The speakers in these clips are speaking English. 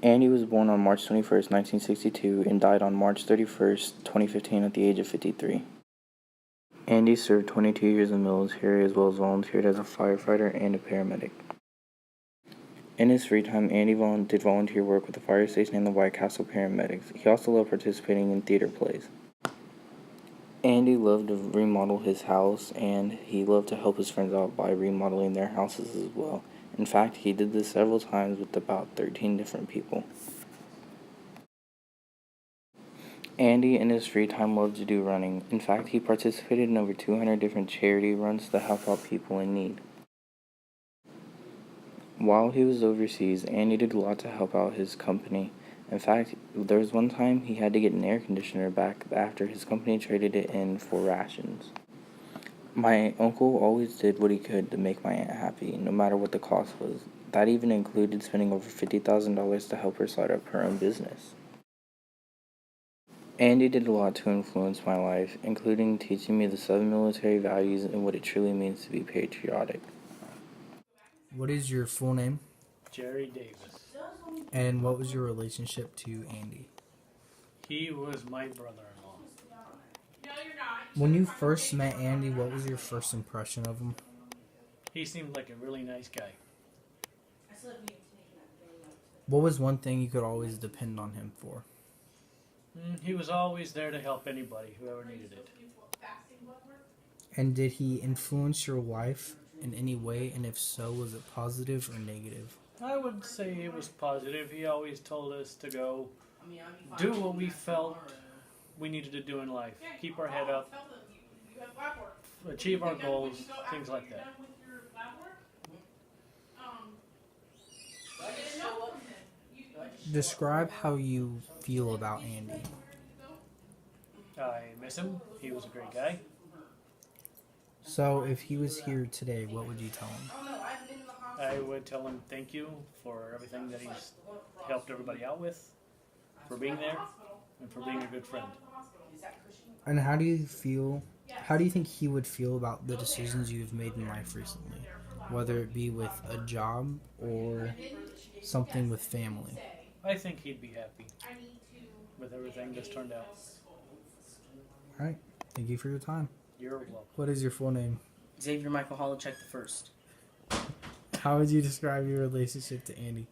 Andy was born on March 21st, 1962, and died on March 31st, 2015, at the age of 53. Andy served 22 years in the military, as well as volunteered as a firefighter and a paramedic. In his free time, Andy did volunteer work with the fire station and the White Castle paramedics. He also loved participating in theater plays. Andy loved to remodel his house, and he loved to help his friends out by remodeling their houses as well. In fact, he did this several times with about 13 different people. Andy, in his free time, loved to do running. In fact, he participated in over 200 different charity runs to help out people in need. While he was overseas, Andy did a lot to help out his company. In fact, there was one time he had to get an air conditioner back after his company traded it in for rations. My uncle always did what he could to make my aunt happy, no matter what the cost was. That even included spending over $50,000 to help her start up her own business. Andy did a lot to influence my life, including teaching me the 7 military values and what it truly means to be patriotic. What is your full name? Jerry Davis. And what was your relationship to Andy? He was my brother-in-law. When you first met Andy, what was your first impression of him? He seemed like a really nice guy. What was one thing you could always depend on him for? He was always there to help anybody, whoever needed it. And did he influence your life in any way? And if so, was it positive or negative? I would say it was positive. He always told us to go do what we felt we needed to do in life. Keep our head up, achieve our goals, things like that. Describe how you feel about Andy. I miss him. He was a great guy. So if he was here today, what would you tell him? I would tell him thank you for everything that he's helped everybody out with, for being there, and for being a good friend. And how do you think he would feel about the decisions you've made in life recently? Whether it be with a job or something with family? I think he'd be happy with everything that's turned out. All right. Thank you for your time. You're welcome. What is your full name? Xavier Michael Holochek the first. How would you describe your relationship to Andy?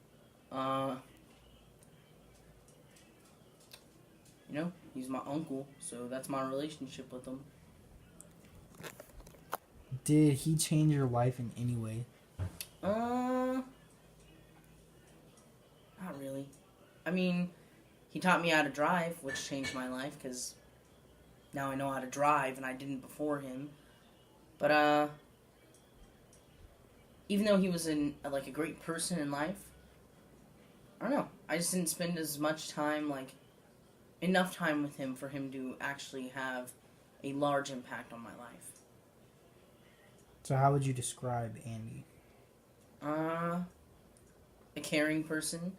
He's my uncle, so that's my relationship with him. Did he change your life in any way? Not really. I mean, he taught me how to drive, which changed my life, because now I know how to drive, and I didn't before him. But, even though he was a great person in life, I don't know. I just didn't spend as much time, enough time with him for him to actually have a large impact on my life. So how would you describe Andy? A caring person.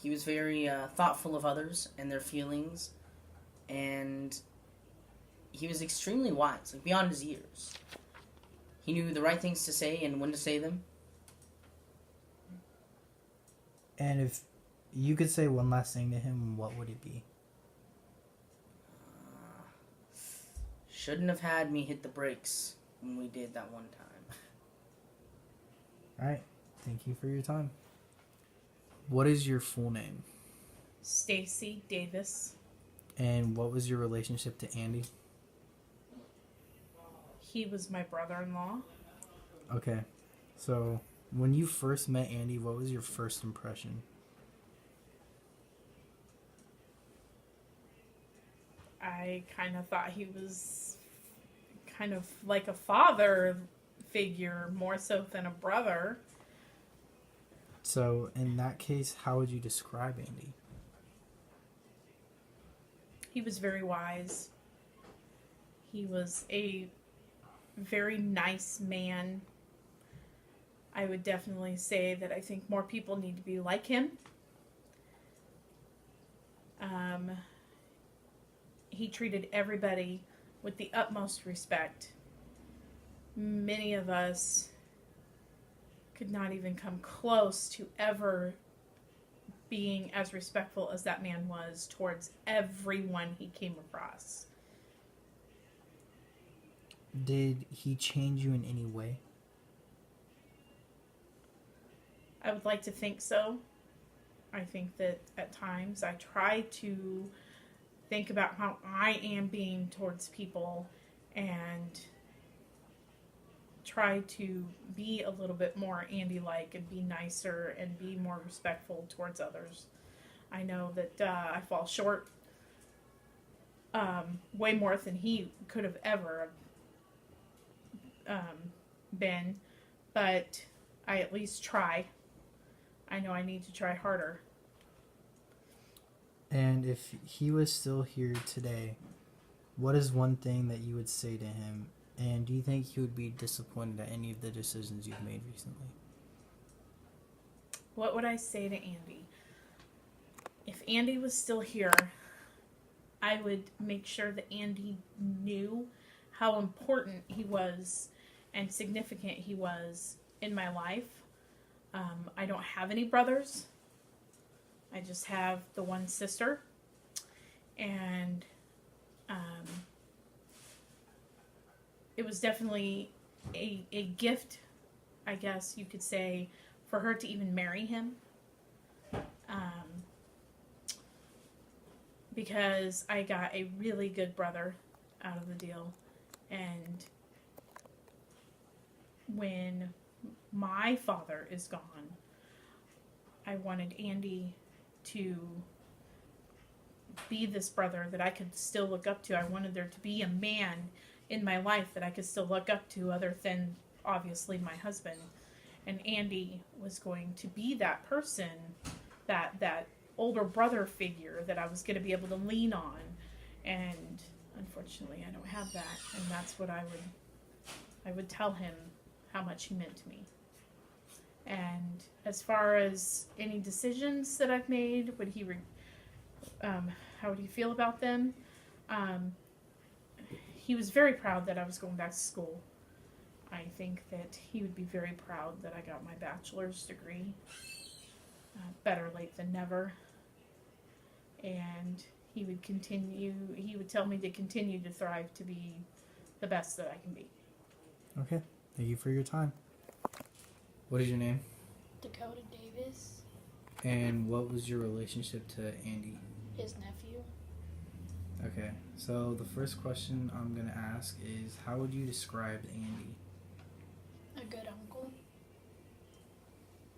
He was very thoughtful of others and their feelings, and he was extremely wise, beyond his years. He knew the right things to say and when to say them. And if you could say one last thing to him, what would it be? Shouldn't have had me hit the brakes when we did that one time. All right. Thank you for your time. What is your full name? Stacy Davis. And what was your relationship to Andy? He was my brother-in-law. Okay. So when you first met Andy, what was your first impression? I kind of thought he was kind of like a father figure, more so than a brother. So in that case, how would you describe Andy? He was very wise. He was a very nice man. I would definitely say that I think more people need to be like him. He treated everybody with the utmost respect. Many of us could not even come close to ever being as respectful as that man was towards everyone he came across. Did he change you in any way? I would like to think so. I think that at times I try to think about how I am being towards people and try to be a little bit more Andy-like and be nicer and be more respectful towards others. I know that I fall short way more than he could have ever been, but I at least try. I know I need to try harder. And if he was still here today, what is one thing that you would say to him? And do you think he would be disappointed at any of the decisions you've made recently? What would I say to Andy? If Andy was still here, I would make sure that Andy knew how important he was and significant he was in my life. I don't have any brothers. I just have the one sister. And it was definitely a gift, I guess you could say, for her to even marry him. Because I got a really good brother out of the deal. And when my father is gone, I wanted Andy to be this brother that I could still look up to. I wanted there to be a man in my life that I could still look up to other than, obviously, my husband. And Andy was going to be that person, that older brother figure that I was going to be able to lean on. And unfortunately, I don't have that. And that's what I would tell him how much he meant to me. And as far as any decisions that I've made, how would he feel about them? He was very proud that I was going back to school. I think that he would be very proud that I got my bachelor's degree. Better late than never. And he would tell me to continue to thrive to be the best that I can be. Okay. Thank you for your time. What is your name? Dakota Davis, And what was your relationship to Andy? his nephew. Okay. So the first question I'm going to ask is, how would you describe Andy? A good uncle.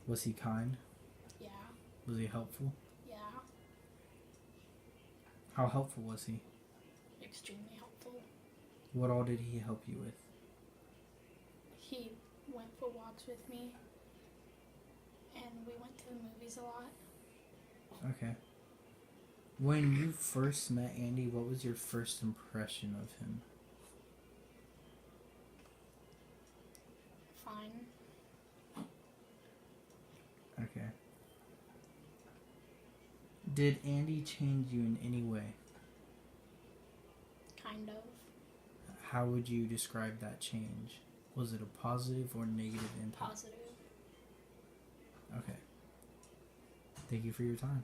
Was he kind? Yeah, Was he helpful? yeah, How helpful was he? extremely helpful. What all did he help you with? He went for walks with me, and we went to the movies a lot. Okay. When you first met Andy, what was your first impression of him? Fine. Okay. Did Andy change you in any way? Kind of. How would you describe that change? Was it a positive or negative impact? Positive. Okay. Thank you for your time.